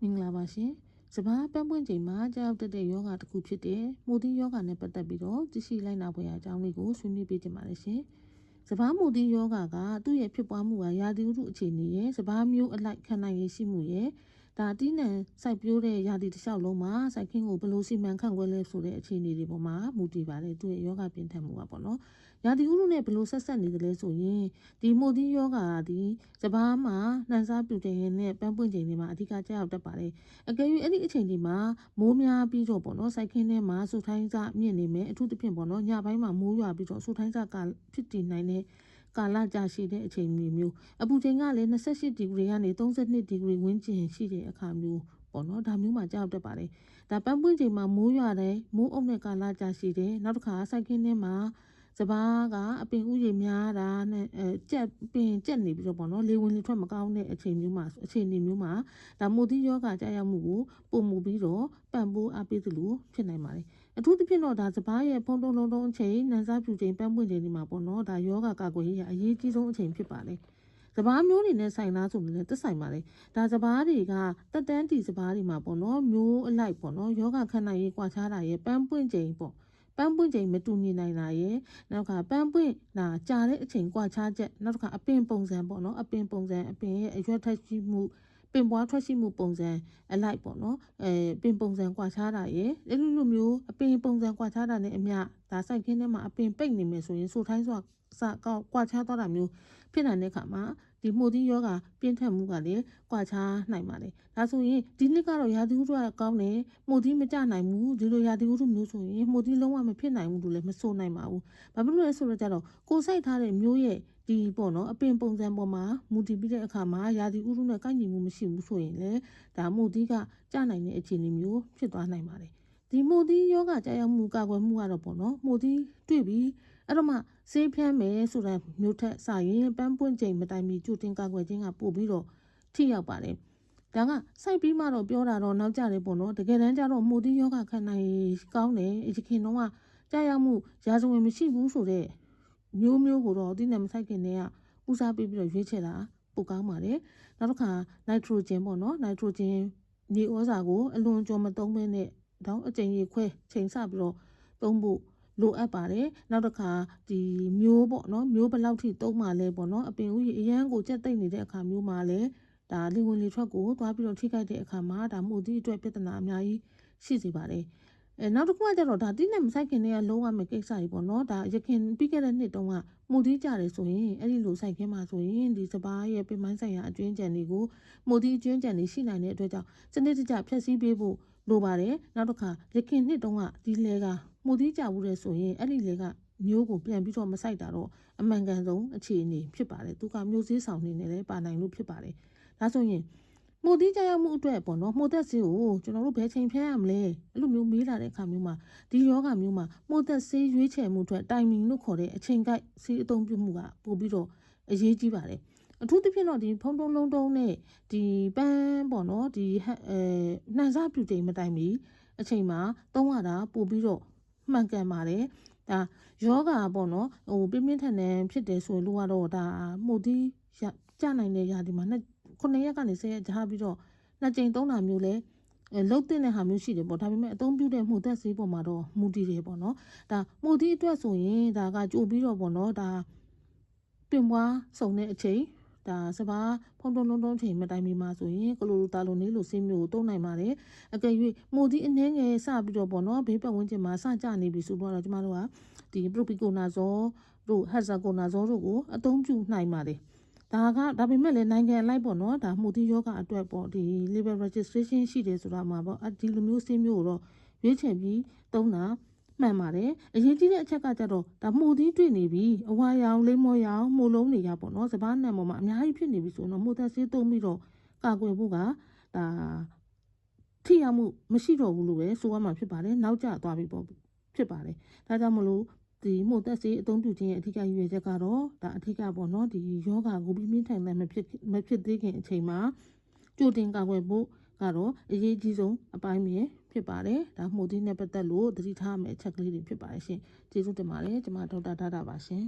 မင်္ဂလာပါရှင်စဘာပန်းပွင့်ချိန်မှာကြောက်တဲ့ယောဂတစ်ခုဖြစ်တဲ့မိုသီးယောဂနဲ့ပတ်သက်ပြီးတော့သိရှိလိုက်နာဖွယ်အကြောင်းလေးကိုဆွေးနွေးပေးကြပါမယ်ရှင်စဘာမိုသီးယောဂကသူ့ရဲ့ဖြစ်ပွားမှုဟာရာသီဥတုအခြေအနေရဲ့စဘာမျိုးအလိုက်ခံနိုင်ရရှိမှုရဲ့ဒါအတိနံစိုက်ပျိုးတဲ့ရာသီတစ်လျှောက်လုံးမှာစိုက်ခင်းကိုဘယ်လိုစီမံခန့်ခွဲလဲဆိုတဲ့အခြေအနေတွေပေါ်မှာမူတည်ပါတယ်သူ့ရဲ့ယောဂပြင်းထန်မှုပါပေါ့နော်ရာသီဥတုနဲ့ဘယ်လိုဆက်ဆက်နေသလဲဆိုရင်ဒီမိုသီးယောဂါဒီစဘာမှာနှံစားပြူချိန်နဲ့ပန်းပွင့်ချိန်တွေမှာအဓိကကြောက်တတ်ပါတယ်အကယ်၍အဲ့ဒီအချိန်ဒီမှာမိုးများပြီးတော့ပေါ့နော်စိုက်ခင်းထဲမှာဆူထိုင်းစမြင့်နေမယ်အထူးသဖြင့်ပေါ့နော်ညပိုင်းမှာမိုးရွာပြီးတော့ဆူထိုင်းစကဖြစ်တည်နိုင်တဲ့ကာလကြာရှည်တဲ့အချိန်မျိုးအပူချိန်ကလည်း28ဒီဂရီကနေ32ဒီဂရီဝန်းကျင်ရှိတဲ့အခါမျိုးပေါ့နော်ဒါမျိုးမှာကြောက်တတ်ပါတယ်ဒါပန်းပွင့်ချိန်မှာမိုးရွာတယ်မိုးအုပ်တဲ့ကာလကြာရှည်တယ်နောက်တစ်ခါစိုက်ခင်းထဲမှာစဘာကအပင်ဥယျာဉ်များတာနဲ့ကြက်ပင်ကြက်နေပြီးတော့ပေါ့နော်လေဝင်လေထွက်မကောင်းတဲ့အချိန်မျိုးမှာအခြေအနေမျိုးမှာဒါမိုသီးယောဂကြာရောက်မှုကိုပုံမူပြီးတော့ပံ့ပိုးအားပေးသလိုဖြစ်နိုင်ပါတယ်အထူးသဖြင့်တော့ဒါစဘာရဲ့ဖုံးတုံးလုံးအချိန်နန်းစားပြူချိန်ပန်းပွင့်ချိန်ဒီမှာပေါ့နော်ဒါယောဂကာကွယ်ရေးအရေးကြီးဆုံးအချိန်ဖြစ်ပါတယ်စဘာမျိုးတွေနဲ့ဆိုင်သားဆိုလည်းသက်ဆိုင်ပါလေဒါစဘာတွေကတက်တန်းတီစဘာတွေမှာပေါ့နော်မျိုးအလိုက်ပေါ့နော်ယောဂခန္ဓာရေးကွာခြားတာရဲ့ပန်းပွင့်ချိန်ပေါ့ပန်းပွင့်ချိန်မတူညီနိုင်တာရဲ့နောက်ကပန်းပွင့်လာကြာတဲ့အချိန်ကွာခြားချက်နောက်တစ်ခါအပင်ပုံစံပေါ့နော်အပင်ပုံစံအပင်ရဲ့အရွက်ထက်ရှိမှုပင်ပွားထွက်ရှိမှုပုံစံအလိုက်ပေါ့နော်ပင်ပုံစံကွာခြားတာရဲ့အဲ့လိုမျိုးအပင်ပုံစံကွာခြားတာနဲ့အမျှဒါစိုက်ခင်းထဲမှာအပင်ပိတ်နေမယ်ဆိုရင်ဆိုထိုင်းစွာစကောက်ကွာခြားသွားတာမျိုးဖြစ်နိုင်တဲ့အခါမှာဒီမိုသီးယောဂပြင်းထန်မှုကလည်းကွာခြားနိုင်ပါတယ်ဒါဆိုရင်ဒီနှစ်ကတော့ရာသီဥတုကကောင်းတယ်မိုသီးမကျနိုင်ဘူးဒီလိုရာသီဥတုမျိုးဆိုရင်မိုသီးလုံးဝမဖြစ်နိုင်ဘူးလို့လည်းမဆိုနိုင်ပါဘူးဘာဖြစ်လို့လဲဆိုတော့ကြတော့ကိုစိုက်ထားတဲ့မျိုးရဲ့ဒီပေါ့နော်အပင်ပုံစံပေါ်မှာမူတည်ပြီးတဲ့အခါမှာရာသီဥတုနဲ့ကိုက်ညီမှုမရှိဘူးဆိုရင်လည်းဒါမိုသီးကကျနိုင်တဲ့အခြေအနေမျိုးဖြစ်သွားနိုင်ပါတယ်ဒီမိုသီးယောဂကြာရောက်မှုကာကွယ်မှုကတော့ပေါ့နော်မိုသီးတွေ့ပြီးအဲ့တော့မှဆေးဖြန်းမယ်ဆိုတဲ့မျိုးထက်စရင်ပန်းပွင့်ချိန်မတိုင်မီကြိုတင်ကာကွယ်ခြင်းကပို့ပြီးတော့ထိရောက်ပါတယ်ဒါကစိုက်ပြီးမှတော့ပြောတာတော့နောက်ကြတယ်ပေါ့နော်တကယ်တမ်းကျတော့မိုသီးယောဂခံနိုင်ကောင်းတယ်အခင်တော့ကကြာရောက်မှုရာဇဝင်မရှိဘူးဆိုတဲ့မျိုးကိုတော့ဒီနဲ့မဆိုင်ခင်တည်းကဦးစားပေးပြီးတော့ရွေးချယ်တာပိုကောင်းပါတယ်နောက်တစ်ခါနိုက်ထရိုဂျင်ပေါ့နော်နိုက်ထရိုဂျင်မြေဩဇာကိုအလွန်ကြော်မသုံးဘဲနဲ့တော့အကျဉ်းကြီးခွဲချိန်ဆပြီးတော့သုံးဖို့လိုအပ်ပါတယ်နောက်တစ်ခါဒီမျိုးပေါ့နော်မျိုးဘယ်လောက်ထိသုံးမှလဲပေါ့နော်အပင်ဥယျာဉ်အရန်ကိုကြက်သိမ့်နေတဲ့အခါမျိုးမှာလဲဒါလေဝင်လေထွက်ကိုသွားပြီးတော့ထိခိုက်တဲ့အခါမှာဒါမို့ဒီအတွက်ပြဿနာအများကြီးရှိစေပါတယ်နောက်တစ်ခုကကျတော့ဒါတိနဲ့မဆိုင်ခင်တည်းကလုံးဝမကိစ္စကြီးပေါ့နော်ဒါရခင်ပြီးခဲ့တဲ့နှစ်တုန်းကမိုသီးကြတယ်ဆိုရင်အဲ့ဒီလိုဆိုင်ခင်းမှာဆိုရင်ဒီစဘာရဲ့ပင်မိုင်းဆိုင်ရာအကျွင်းကြံတွေကိုမိုသီးအကျွင်းကြံတွေရှိနိုင်တဲ့အတွက်ကြောင့်စနစ်တကျဖျက်ဆီးပေးဖို့လိုပါတယ်နောက်တစ်ခါရခင်နှစ်တုန်းကဒီလေကမိုသီးကြဘူးတဲ့ဆိုရင်အဲ့ဒီလေကမျိုးကိုပြန်ပြီးတော့မဆိုင်တာတော့အမှန်ကန်ဆုံးအခြေအနေဖြစ်ပါတယ်သူကမျိုးစေးဆောင်နေလည်းပါနိုင်လို့ဖြစ်ပါတယ်ဒါဆိုရင်မိုသီးကြရောက်မှုအတွက်ပေါ့နော်မိုသက်ဆေးကိုကျွန်တော်တို့ဘယ်ချိန်ဖျက်ရမလဲအဲ့လိုမျိုးမေးလာတဲ့အခါမျိုးမှာဒီယောဂမျိုးမှာမိုသက်ဆေးရွေးချယ်မှုအတွက်တိုင်မင်လို့ခေါ်တဲ့အချိန်ကိုက်ဆေးအသုံးပြုမှုကပို့ပြီးတော့အရေးကြီးပါတယ်အထူးသဖြင့်တော့ဒီဖုံးတုံးလုံးတုံးနဲ့ဒီပန်းပေါ့နော်ဒီနှံစားပြူချိန်မတိုင်မီအချိန်မှာသုံးရတာပို့ပြီးတော့မှန်ကန်ပါတယ်ဒါယောဂပေါ့နော်ပြင်းပြင်းထန်ထန်ဖြစ်တယ်ဆိုလို့ကတော့ဒါမိုသီးကျနိုင်တဲ့ຢာဒီမှာ9ရက်ကနေ10ရက်ကြားပြီးတော့နှစ်ကြိမ်သုံးတာမျိုးလဲလုတ်တဲ့ဟာမျိုးရှိတယ်ပေါ့ဒါပေမဲ့အသုံးပြုတဲ့မှုသက်ဆေးပေါ်မှာတော့မူတည်တယ်ပေါ့နော်ဒါမိုသီးအတွက်ဆိုရင်ဒါကကြိုပြီးတော့ပေါ့နော်ဒါပင်ပွားစုံတဲ့အချိန်ဒါစဘာဖုံးတုံးလုံးတုံးချိန်မတိုင်မီမှာဆိုရင်ကလိုရိုတာလိုနေလို့ဆေးမျိုးကိုသုံးနိုင်ပါတယ်အကယ်၍မိုသီးအနှဲငယ်စပြီးတော့ပေါ့နော်ဘေးပတ်ဝန်းကျင်မှာစကြနေပြီဆိုတော့ကျမတို့ကဒီပရိုပီကိုနာဇောတို့ဟက်ဇာကိုနာဇောတို့ကိုအသုံးပြုနိုင်ပါတယ်ဒါပေမဲ့လည်းနိုင်ငံလိုက်ပေါ့နော်ဒါမိုသီးယောဂအတွက်ပေါ့ဒီ label registration ရှိတယ်ဆိုတာမှာပေါ့ဒီလိုမျိုးဆေးမျိုးကိုတော့ရွေးချယ်ပြီးသုံးတာမှန်ပါတယ်အရေးကြီးတဲ့အချက်ကကြတော့ဒါမိုသီးတွေ့နေပြီအဝါရောင်လိမ့်မောရောင်မိုလုံးတွေရပေါ့နော်စဘာနံပေါ်မှာအများကြီးဖြစ်နေပြီဆိုတော့မိုသက်ဆေးသုံးပြီးတော့ကာကွယ်ဖို့ကဒါထိရောက်မှုမရှိတော့ဘူးလို့ပဲဆိုရမှာဖြစ်ပါတယ်နောက်ကျသွားပြီပေါ့ဖြစ်ပါတယ်ဒါကြောင့်မလို့ဒီမိုသက်ဆေးအသုံးပြုခြင်းရဲ့အထူးရည်ရွယ်ချက်ကတော့ဒါအထူးပေါ့နော်ဒီယောဂကိုပြင်းပြင်းထန်ထန်မဖြစ်သေးခင်အချိန်မှာကြိုတင်ကာကွယ်ဖို့ကတော့အရေးကြီးဆုံးအပိုင်းပဲဖြစ်ပါတယ်ဒါမိုသီးနဲ့ပတ်သက်လို့သတိထားရမယ့်အချက်ကလေးတွေဖြစ်ပါတယ်ရှင်ကျေးဇူးတင်ပါတယ်ကျွန်မဒေါက်တာထားတာပါရှင်